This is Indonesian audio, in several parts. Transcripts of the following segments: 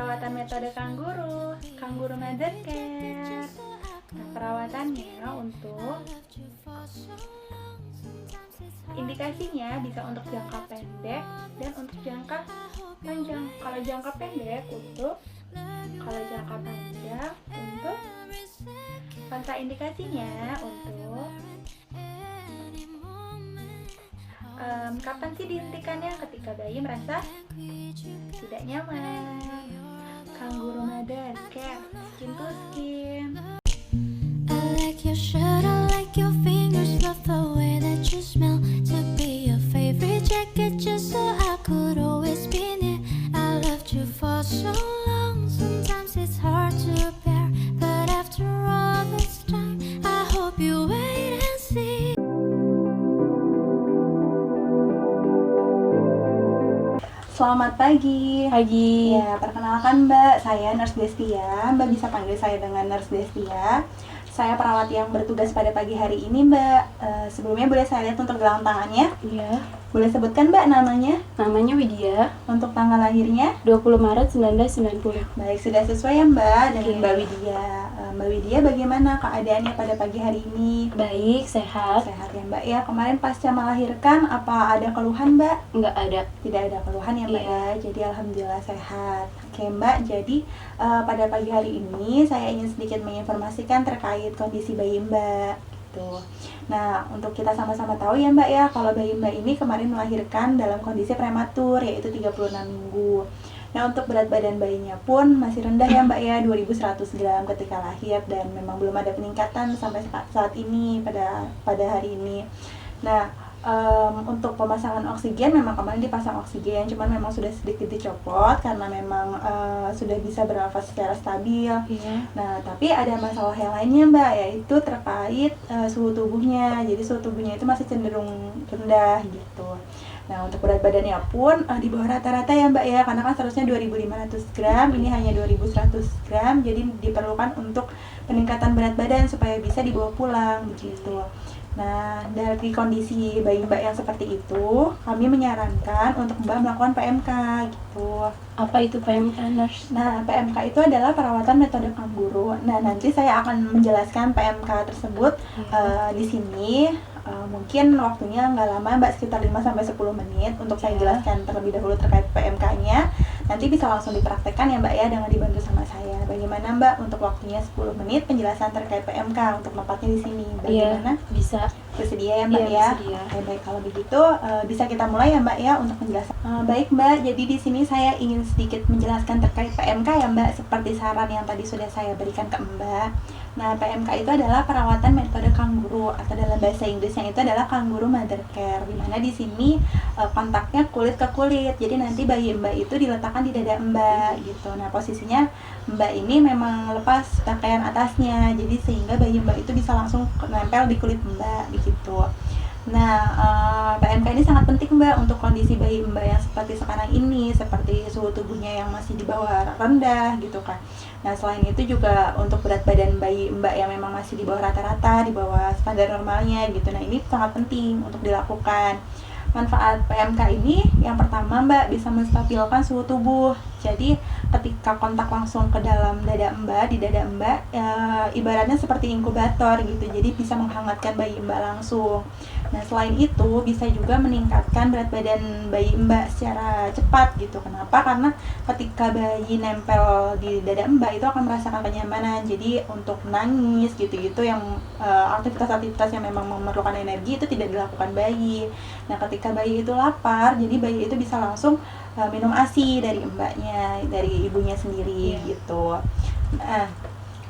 perawatan metode Kangguru Mother Care. Nah, perawatannya untuk indikasinya bisa untuk jangka pendek dan untuk jangka panjang. Kalau jangka panjang untuk kontraindikasinya untuk kapan sih dihentikannya? Ketika bayi merasa tidak nyaman. Kangguru Mother Care, skin to skin. I like your shirt, I like your fingers, love the way that you smell. To be your favorite jacket, just so I could always be near. I loved you for so long, sometimes it's hard to bear, but after all this time, I hope you wait and see. Selamat pagi. Pagi. Ya, perkenalkan Mbak, saya Nurse Destia. Mbak bisa panggil saya dengan Nurse Destia. Saya perawat yang bertugas pada pagi hari ini, Mbak. Sebelumnya boleh saya lihat untuk gelang tangannya? Iya. Boleh sebutkan Mbak namanya? Namanya Widya. Untuk tanggal lahirnya? 20 Maret 1990. Baik, sudah sesuai ya Mbak dengan Iya. Mbak Widya. Mbak Widya, bagaimana keadaannya pada pagi hari ini? Baik, sehat. Sehat ya Mbak ya. Kemarin pasca melahirkan, apa ada keluhan Mbak? Enggak ada. Tidak ada keluhan ya Mbak Iya. ya. Jadi alhamdulillah sehat. Oke Mbak, jadi pada pagi hari ini saya ingin sedikit menginformasikan terkait kondisi bayi Mbak gitu. Nah, untuk kita sama-sama tahu ya Mbak ya, kalau bayi Mbak ini kemarin melahirkan dalam kondisi prematur, yaitu 36 minggu. Nah, untuk berat badan bayinya pun masih rendah ya Mbak ya, 2100 gram ketika lahir, dan memang belum ada peningkatan sampai saat ini pada hari ini. Nah, untuk pemasangan oksigen memang kemarin dipasang oksigen, cuman memang sudah sedikit dicopot karena memang sudah bisa bernafas secara stabil. Iya. Nah, tapi ada masalah yang lainnya Mbak, yaitu terkait suhu tubuhnya. Jadi suhu tubuhnya itu masih cenderung rendah gitu. Nah, untuk berat badannya pun di bawah rata-rata ya Mbak ya, karena kan seharusnya 2500 gram, ini hanya 2100 gram, jadi diperlukan untuk peningkatan berat badan supaya bisa dibawa pulang begitu. Nah, dari kondisi bayi Mbak yang seperti itu, kami menyarankan untuk Mbak melakukan PMK gitu. Apa itu PMK, Nurse? Nah, PMK itu adalah perawatan metode kangguru. Nah, nanti saya akan menjelaskan PMK tersebut di sini. Mungkin waktunya nggak lama Mbak, sekitar 5-10 menit untuk saya jelaskan terlebih dahulu terkait PMK-nya. Nanti bisa langsung dipraktekkan ya Mbak ya, dengan dibantu sama saya. Bagaimana Mbak untuk waktunya 10 menit penjelasan terkait PMK untuk tempatnya di sini? Bagaimana? Iya, bisa. Bersedia ya Mbak Iya, ya? bersedia. Oke, baik, kalau begitu bisa kita mulai ya Mbak ya untuk penjelasan. Baik Mbak, jadi di sini saya ingin sedikit menjelaskan terkait PMK ya Mbak, seperti saran yang tadi sudah saya berikan ke Mbak. Nah, PMK itu adalah perawatan metode kangguru, atau dalam bahasa Inggrisnya itu adalah Kangguru Mother Care, di mana di sini kontaknya kulit ke kulit. Jadi nanti bayi Mbak itu diletakkan di dada Mbak gitu. Nah, posisinya Mbak ini memang lepas pakaian atasnya, jadi sehingga bayi Mbak itu bisa langsung nempel di kulit Mbak begitu. Nah, PMK ini sangat penting Mbak untuk kondisi bayi Mbak yang seperti sekarang ini, seperti suhu tubuhnya yang masih di bawah rendah gitu kan. Nah, selain itu juga untuk berat badan bayi Mbak yang memang masih di bawah rata-rata, di bawah standar normalnya gitu. Nah, ini sangat penting untuk dilakukan. Manfaat PMK ini yang pertama Mbak, bisa menstabilkan suhu tubuh. Jadi ketika kontak langsung ke dalam dada Mbak, di dada Mbak, ibaratnya seperti inkubator gitu. Jadi bisa menghangatkan bayi Mbak langsung. Nah, selain itu bisa juga meningkatkan berat badan bayi Mbak secara cepat gitu. Kenapa? Karena ketika bayi nempel di dada Mbak itu akan merasakan kenyamanan. Jadi untuk menangis gitu-gitu yang aktivitas-aktivitas yang memang memerlukan energi itu tidak dilakukan bayi. Nah, ketika bayi itu lapar, jadi bayi itu bisa langsung minum ASI dari mbaknya, dari ibunya sendiri gitu. Nah,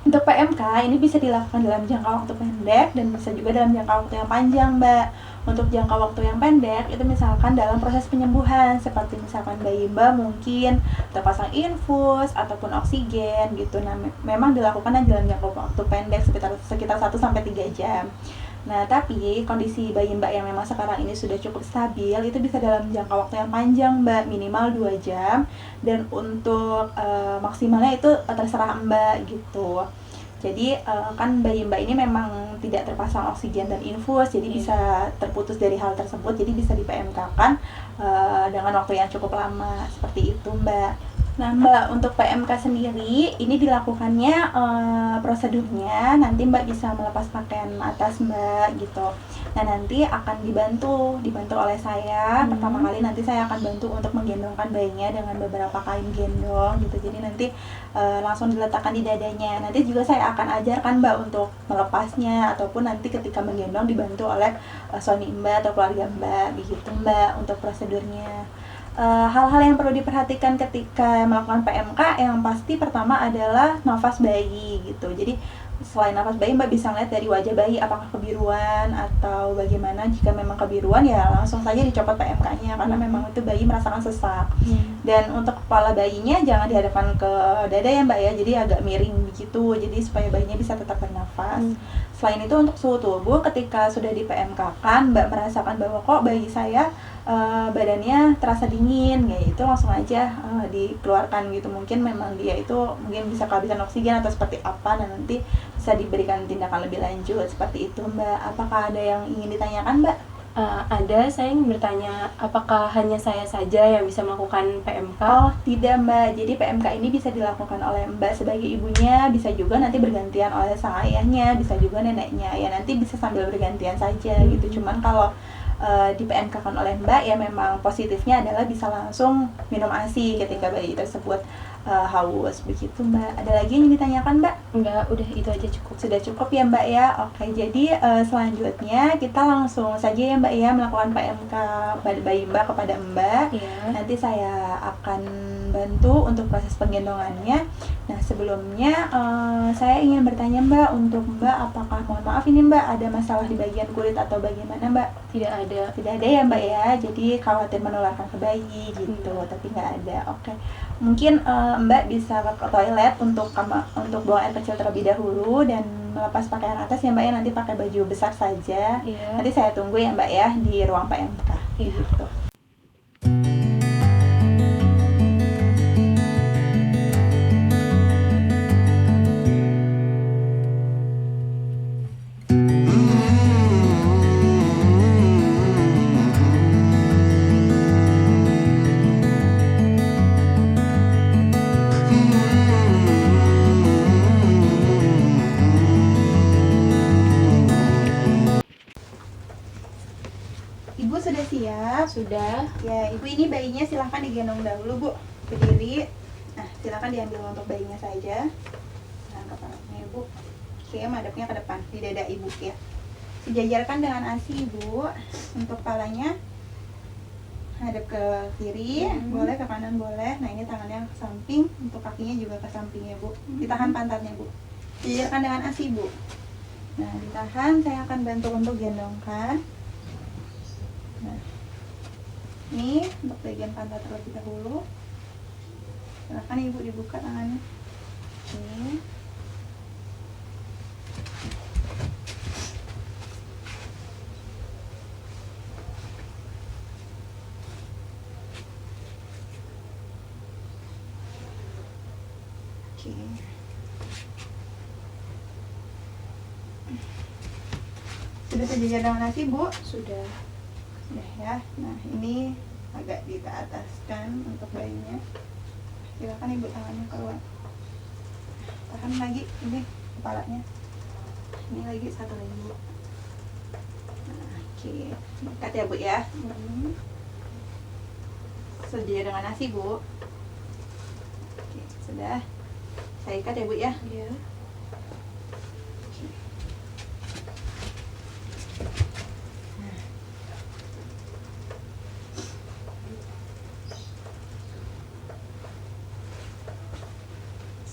untuk PMK ini bisa dilakukan dalam jangka waktu pendek dan bisa juga dalam jangka waktu yang panjang Mbak. Untuk jangka waktu yang pendek itu misalkan dalam proses penyembuhan, seperti misalkan bayi Mbak mungkin terpasang infus ataupun oksigen gitu. Nah, memang dilakukan dalam jangka waktu pendek sekitar 1-3 jam. Nah, tapi kondisi bayi Mbak yang memang sekarang ini sudah cukup stabil, itu bisa dalam jangka waktu yang panjang Mbak, minimal 2 jam. Dan untuk maksimalnya itu terserah Mbak gitu. Jadi kan bayi Mbak ini memang tidak terpasang oksigen dan infus, jadi bisa terputus dari hal tersebut, jadi bisa di PMK-kan dengan waktu yang cukup lama, seperti itu Mbak. Nah Mbak, untuk PMK sendiri ini dilakukannya prosedurnya nanti Mbak bisa melepas pakaian atas Mbak gitu. Nah nanti akan dibantu oleh saya. Pertama kali nanti saya akan bantu untuk menggendongkan bayinya dengan beberapa kain gendong gitu. Jadi nanti langsung diletakkan di dadanya. Nanti juga saya akan ajarkan Mbak untuk melepasnya ataupun nanti ketika menggendong dibantu oleh suami Mbak atau keluarga Mbak begitu Mbak untuk prosedurnya. Hal-hal yang perlu diperhatikan ketika melakukan PMK yang pasti pertama adalah nafas bayi gitu. Jadi selain nafas bayi Mbak bisa lihat dari wajah bayi apakah kebiruan atau bagaimana. Jika memang kebiruan ya langsung saja dicopot PMK-nya karena memang itu bayi merasakan sesak. Dan untuk kepala bayinya jangan dihadapkan ke dada ya Mbak ya, jadi agak miring begitu, jadi supaya bayinya bisa tetap bernafas. Selain itu untuk suhu tubuh ketika sudah di PMK-kan Mbak merasakan bahwa kok bayi saya badannya terasa dingin, ya itu langsung aja dikeluarkan gitu. Mungkin memang dia itu mungkin bisa kehabisan oksigen atau seperti apa, dan nanti bisa diberikan tindakan lebih lanjut seperti itu Mbak. Apakah ada yang ingin ditanyakan Mbak? Ada, saya ingin bertanya, apakah hanya saya saja yang bisa melakukan PMK? Oh tidak Mbak, jadi PMK ini bisa dilakukan oleh Mbak sebagai ibunya, bisa juga nanti bergantian oleh sang ayahnya, bisa juga neneknya, ya nanti bisa sambil bergantian saja gitu. Cuman kalau di PMK kan oleh Mbak ya memang positifnya adalah bisa langsung minum ASI ketika bayi tersebut haus begitu Mbak. Ada lagi yang ditanyakan Mbak? Enggak, udah itu aja cukup. Sudah cukup ya Mbak ya. Oke, jadi selanjutnya kita langsung saja ya Mbak ya melakukan PMK pada bayi Mbak kepada Mbak. Nanti saya akan bantu untuk proses penggendongannya. Nah sebelumnya saya ingin bertanya Mbak, untuk Mbak apakah, mohon maaf ini Mbak, ada masalah di bagian kulit atau bagaimana Mbak? Tidak ada. Tidak ada ya Mbak ya, jadi khawatir menularkan ke bayi gitu, tapi nggak ada. Oke, mungkin Mbak bisa ke toilet untuk buang air kecil terlebih dahulu dan melepas pakaian atas ya Mbak ya, nanti pakai baju besar saja. Nanti saya tunggu ya Mbak ya di ruang PMK gitu. Ibu sudah siap? Sudah. Ya, Ibu ini bayinya silahkan digendong dahulu Bu, berdiri. Nah, silahkan diambil untuk bayinya saja. Nah, kepalanya Ibu. Oke, madepnya ke depan, di dada Ibu ya. Sejajarkan dengan ASI Ibu. Untuk kepalanya hadap ke kiri, boleh ke kanan boleh. Nah, ini tangannya ke samping, untuk kakinya juga ke samping ya Bu. Ditahan pantatnya Bu. Sejajarkan dengan ASI Bu. Nah, ditahan, saya akan bantu untuk gendongkan. Nah, ini untuk bagian pantat terlebih dahulu. Silahkan Ibu dibuka tangannya. Oke. Oke. Sudah sejajar dengan nasi Bu? Sudah. Sudah ya. Nah ini agak diataskan untuk bayinya. Silakan Ibu tangannya keluar. Tahan lagi ini kepalanya. Ini lagi satu lagi Bu. Nah, oke. Dekat ya Bu ya. Sejajar dengan nasi Bu. Oke, sudah. Saya ikat ya Bu ya. Iya.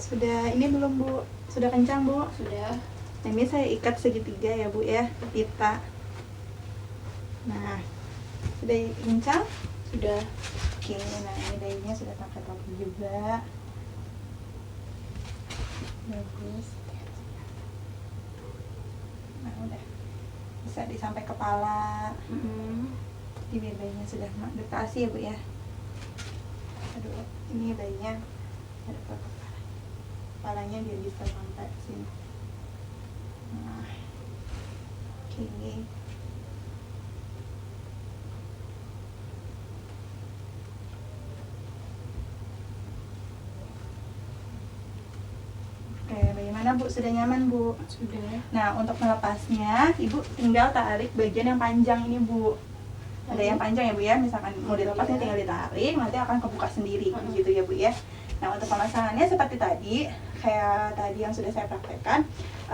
Sudah ini belum Bu? Sudah kencang Bu? Sudah. Nah, ini saya ikat segitiga ya Bu ya, pita. Nah, sudah kencang? Sudah. Oke, nah ini bayinya sudah pakai topi juga. Bagus. Nah udah bisa sampai kepala. Ini bayinya sudah depresi ya Bu ya. Aduh, ini bayinya ada ke kepala. Kepalanya dia bisa sampai sini. Nah, oke. Gimana Bu, sudah nyaman Bu? Sudah. Nah, untuk melepasnya, Ibu tinggal tarik bagian yang panjang ini Bu. Ada yang panjang ya Bu ya, misalkan mau dilepas ini tinggal ditarik, nanti akan kebuka sendiri gitu ya Bu ya. Nah, untuk pemasangannya seperti tadi, kayak tadi yang sudah saya praktekkan,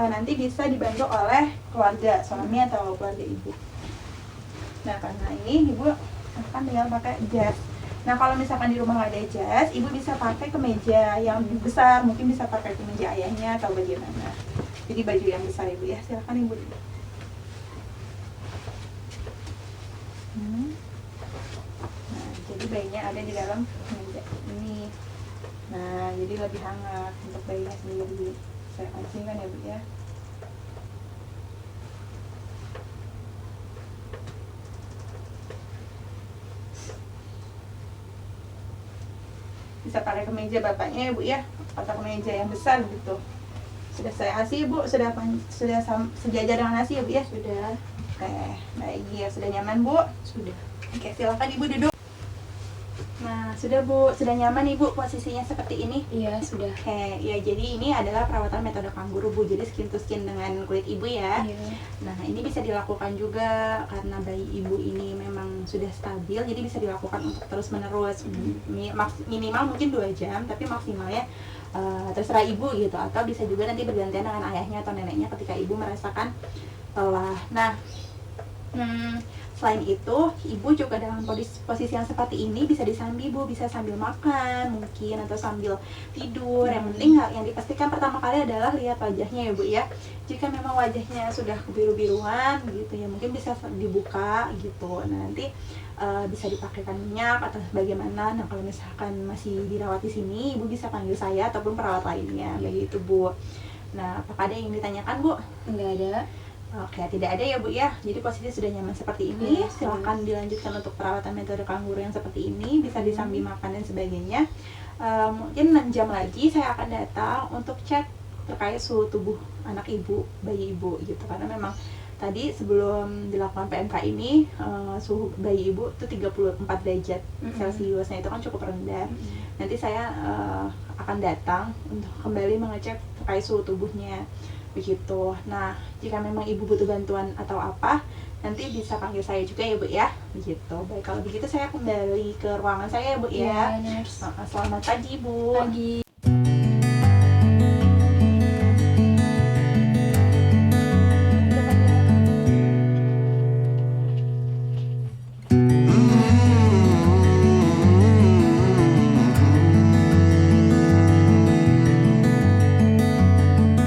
nanti bisa dibantu oleh keluarga, suami atau keluarga Ibu. Nah, karena ini Ibu akan tinggal pakai jas. Nah, kalau misalkan di rumah nggak ada jas, Ibu bisa pakai kemeja yang besar, mungkin bisa pakai kemeja ayahnya atau bagaimana. Jadi baju yang besar Ibu ya, silakan Ibu. Nah, jadi bayinya ada di dalam kemeja ini. Nah, jadi lebih hangat untuk bayinya sendiri. Saya pancingkan ya Bu ya. Bisa pakai kemeja bapaknya ya Bu ya, atau kemeja yang besar gitu. Sudah saya kasih Bu, sudah sejajar dengan nasi ya Bu ya? Sudah. Oke, baik ya, sudah nyaman Bu? Sudah. Oke, silakan Ibu duduk. Nah, sudah Bu, sudah nyaman Ibu posisinya seperti ini? Iya, sudah. Oke, ya jadi ini adalah perawatan metode kanguru Bu, jadi skin to skin dengan kulit Ibu ya. Iya. Nah, ini bisa dilakukan juga karena bayi Ibu ini memang sudah stabil, jadi bisa dilakukan untuk terus-menerus. Minimal mungkin 2 jam, tapi maksimalnya terserah Ibu gitu. Atau bisa juga nanti bergantian dengan ayahnya atau neneknya ketika Ibu merasakan lelah. Nah, selain itu, Ibu juga dalam posisi yang seperti ini bisa disambi Bu, bisa sambil makan mungkin atau sambil tidur. Yang penting yang dipastikan pertama kali adalah lihat wajahnya ya Bu ya. Jika memang wajahnya sudah kebiru-biruan gitu ya, mungkin bisa dibuka gitu. Nah, nanti bisa dipakaikan minyak atau bagaimana. Nah, kalau misalkan masih dirawat di sini, Ibu bisa panggil saya ataupun perawat lainnya begitu Bu. Nah, apakah ada yang ditanyakan Bu? Enggak ada. Oke, tidak ada ya Bu ya. Jadi posisi sudah nyaman seperti ini. Ya, Silakan dilanjutkan untuk perawatan metode kanguru yang seperti ini. Bisa disambi makan dan sebagainya. Mungkin 6 jam lagi saya akan datang untuk cek terkait suhu tubuh anak Ibu, bayi Ibu gitu. Karena memang tadi sebelum dilakukan PMK ini suhu bayi Ibu itu 34 derajat Celcius. Nah, itu kan cukup rendah. Nanti saya akan datang untuk kembali mengecek terkait suhu tubuhnya begitu. Nah, jika memang Ibu butuh bantuan atau apa, nanti bisa panggil saya juga ya Bu ya, begitu. Baik, kalau begitu saya kembali ke ruangan saya ya Bu ya. Nurse. Selamat pagi Bu. Pagi.